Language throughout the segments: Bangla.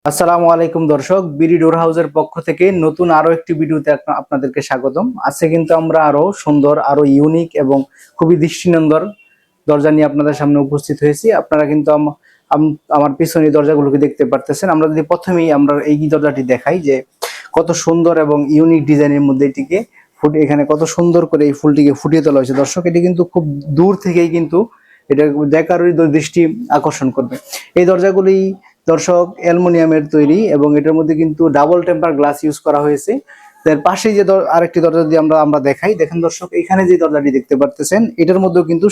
আসসালামু আলাইকুম দর্শক, বিডি ডোর হাউসের পক্ষ থেকে নতুন আরো একটি ভিডিওতে আপনাদেরকে স্বাগতম। আজকে কিন্তু আমরা আরো সুন্দর, আরো ইউনিক এবং খুবই দৃষ্টিনন্দন দরজা নিয়ে আপনাদের সামনে উপস্থিত হয়েছি। আপনারা কিন্তু আমার পিছনে দরজাগুলোকে দেখতে পারতেছেন। আমরা যদি প্রথমেই আমরা এই দরজাটি দেখাই যে কত সুন্দর এবং ইউনিক ডিজাইনের মধ্যে এটিকে এখানে কত সুন্দর করে এই ফুলটিকে ফুটিয়ে তোলা হয়েছে। দর্শক, এটি কিন্তু খুব দূর থেকেই কিন্তু এটা দেখারই দৃষ্টি আকর্ষণ করবে। এই দরজাগুলি দর্শক অ্যালুমিনিয়ামের তৈরি এবং এটার মধ্যে কিন্তু ডাবল টেম্পার গ্লাস ইউজ করা হয়েছে। তার পাশেই যে আরেকটি দরজা যদি আমরা দেখাই, দেখেন দর্শক, এখানে যে দরজাটি দেখতে পারতেছেন এটার মধ্যেও কিন্তু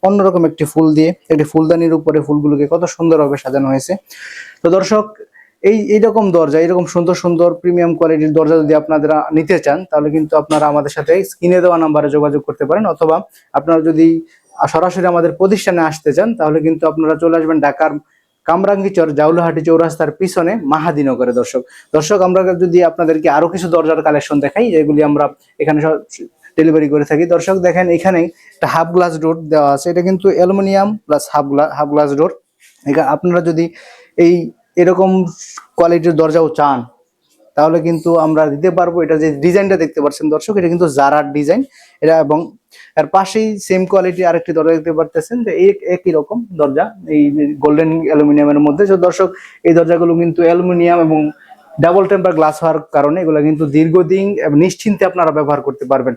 অন্যরকম একটি ফুল দিয়ে একটি ফুলদানির উপরে ফুলগুলোকে কত সুন্দরভাবে সাজানো হয়েছে। তো দর্শক, এইরকম দরজা, এরকম সুন্দর সুন্দর প্রিমিয়াম কোয়ালিটির দরজা যদি আপনারা নিতে চান, তাহলে কিন্তু আপনারা আমাদের সাথে স্ক্রিনে দেওয়া নাম্বারে যোগাযোগ করতে পারেন, অথবা আপনারা যদি সরাসরি আমাদের প্রতিষ্ঠানে আসতে চান তাহলে কিন্তু আপনারা চলে আসবেন ঢাকার কামরাঙ্গীচর জাউলাহাটি চৌরাস্তার পিছনে মাহাদিনগরে। দর্শক, আমরা যদি আপনাদেরকে আরো কিছু দরজার কালেকশন দেখাই, যেগুলি আমরা এখানে ডেলিভারি করে থাকি। দর্শক দেখেন, এখানে একটা হাফ গ্লাস ডোর দেওয়া আছে। এটা কিন্তু aluminium plus half glass door. আপনারা যদি এরকম কোয়ালিটির দরজাও চান তাহলে কিন্তু আমরা দিতে পারবো। এটা যে ডিজাইনটা দেখতে পাচ্ছেন দর্শক, এটা কিন্তু জারার ডিজাইন এটা, এবং এর পাশেই সেম কোয়ালিটি আরেকটি দরজা দেখতে পারতেছেন যে একই রকম দরজা, এই গোল্ডেন অ্যালুমিনিয়ামের মধ্যে। দর্শক, এই দরজাগুলো কিন্তু অ্যালুমিনিয়াম এবং ডাবল টেম্পার গ্লাস হওয়ার কারণে এগুলো কিন্তু দীর্ঘদিন এবং নিশ্চিন্তে আপনারা ব্যবহার করতে পারবেন।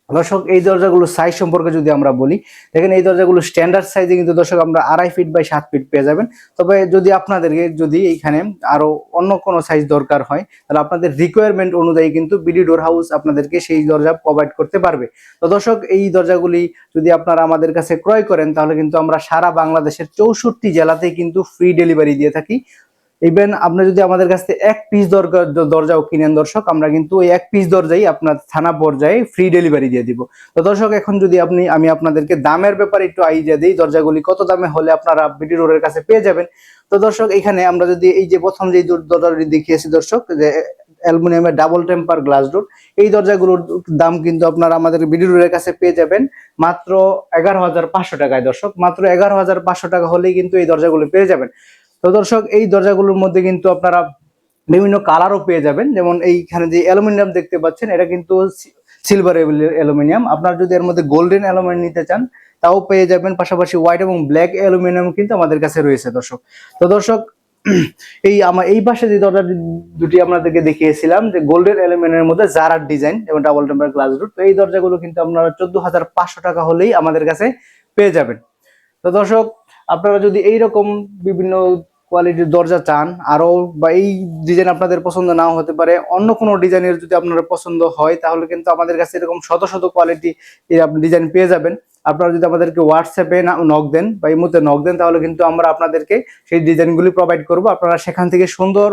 দর্শক, এই দরজাগুলো সাইজ সম্পর্কে যদি আমরা বলি, দেখেন এই দরজাগুলো স্ট্যান্ডার্ড সাইজে কিন্তু দর্শক আমরা 2.5 ফিট বাই 7 ফিট পেয়ে যাবেন। তবে যদি আপনাদেরকে এইখানে আরো অন্য কোনো সাইজ দরকার হয়, তাহলে আপনাদের রিকোয়ারমেন্ট অনুযায়ী কিন্তু বিডি ডোর হাউস আপনাদেরকে সেই দরজা প্রোভাইড করতে পারবে। তো দর্শক, এই দরজাগুলি যদি আপনারা আমাদের কাছে ক্রয় করেন তাহলে কিন্তু আমরা সারা বাংলাদেশের 64 জেলাতেই কিন্তু ফ্রি ডেলিভারি দিয়ে থাকি। ইভেন আপনি যদি আমাদের কাছ থেকে এক পিস দরজাও কিনেন দর্শক, আমরা কিন্তু ওই এক পিস দরজাই আপনার থানা পর্যায়ে ফ্রি ডেলিভারি দিয়ে দিব। তো দর্শক, এখন যদি আমি আপনাদেরকে দামের ব্যাপারে একটু আইডিয়া দিই, দরজাগুলি কত দামে হলে আপনারা বিডি রোডের কাছে পেয়ে যাবেন। তো দর্শক, এখানে আমরা যদি এই যে প্রথম যে দরজাটি দেখিয়েছি দর্শক, যে অ্যালুমিনিয়ামের ডাবল টেম্পার গ্লাস ডোর, এই দরজাগুলোর দাম কিন্তু আপনারা আমাদের বিডি রোডের কাছে পেয়ে যাবেন মাত্র 11,500 টাকায়। দর্শক, মাত্র 11,500 টাকা হলেই কিন্তু এই দরজাগুলো পেয়ে যাবেন। তো দর্শক, এই দরজাগুলোর মধ্যে কিন্তু আপনারা বিভিন্ন কালারও পেয়ে যাবেন। যেমন এইখানে যে অ্যালুমিনিয়াম দেখতে পাচ্ছেন, এটা কিন্তু সিলভার অ্যালুমিনিয়াম। আপনারা যদি এর মধ্যে গোল্ডেন অ্যালুমিনিয়াম নিতে চান তাও পেয়ে যাবেন। পাশাপাশি হোয়াইট এবং ব্ল্যাক অ্যালুমিনিয়াম কিন্তু আমাদের কাছে রয়েছে দর্শক। তো দর্শক, এই পাশে যে দরজা দুটি আপনাদেরকে দেখিয়েছিলাম যে গোল্ডেন অ্যালুমিনিয়ামের মধ্যে জারার ডিজাইন এবং ডাবল টেম্পার গ্লাস ডোর, তো এই দরজাগুলো কিন্তু আপনারা 14,500 টাকা হলেই আমাদের কাছে পেয়ে যাবেন। তো দর্শক, আপনারা যদি এইরকম বিভিন্ন কোয়ালিটির দরজা চান আরো, বা এই ডিজাইন আপনাদের পছন্দ নাও হতে পারে, অন্য কোনো ডিজাইনের যদি আপনার পছন্দ হয়, তাহলে কিন্তু আমাদের কাছে এরকম শত শত কোয়ালিটি আপনি ডিজাইন পেয়ে যাবেন। আপনারা যদি আমাদেরকে হোয়াটসঅ্যাপে নক দেন বা এই মুহূর্তে নক দেন, তাহলে কিন্তু আমরা আপনাদেরকে সেই ডিজাইনগুলি প্রোভাইড করব। আপনারা সেখান থেকে সুন্দর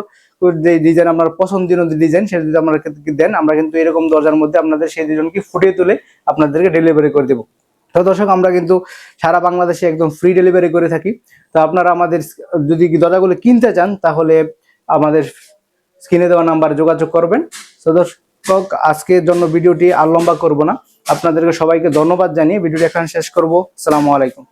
যে ডিজাইন আপনার পছন্দনীয় ডিজাইন সেটা যদি আমাদেরকে দেন, আমরা কিন্তু এরকম দরজার মধ্যে আপনাদের সেই ডিজাইনকে ফুটিয়ে তুলে আপনাদেরকে ডেলিভারি করে দেবো। তো দর্শক, আমরা কিন্তু সারা বাংলাদেশে একদম ফ্রি ডেলিভারি করে থাকি। তো আপনারা আমাদের যদি দরজাগুলো কিনতে চান তাহলে আমাদের স্ক্রিনে দেওয়া নাম্বারে যোগাযোগ করবেন। তো দর্শক, আজকের জন্য ভিডিওটি আর লম্বা করব না, আপনাদেরকে সবাইকে ধন্যবাদ জানিয়ে ভিডিওটি এখানে শেষ করব। আসসালামু আলাইকুম।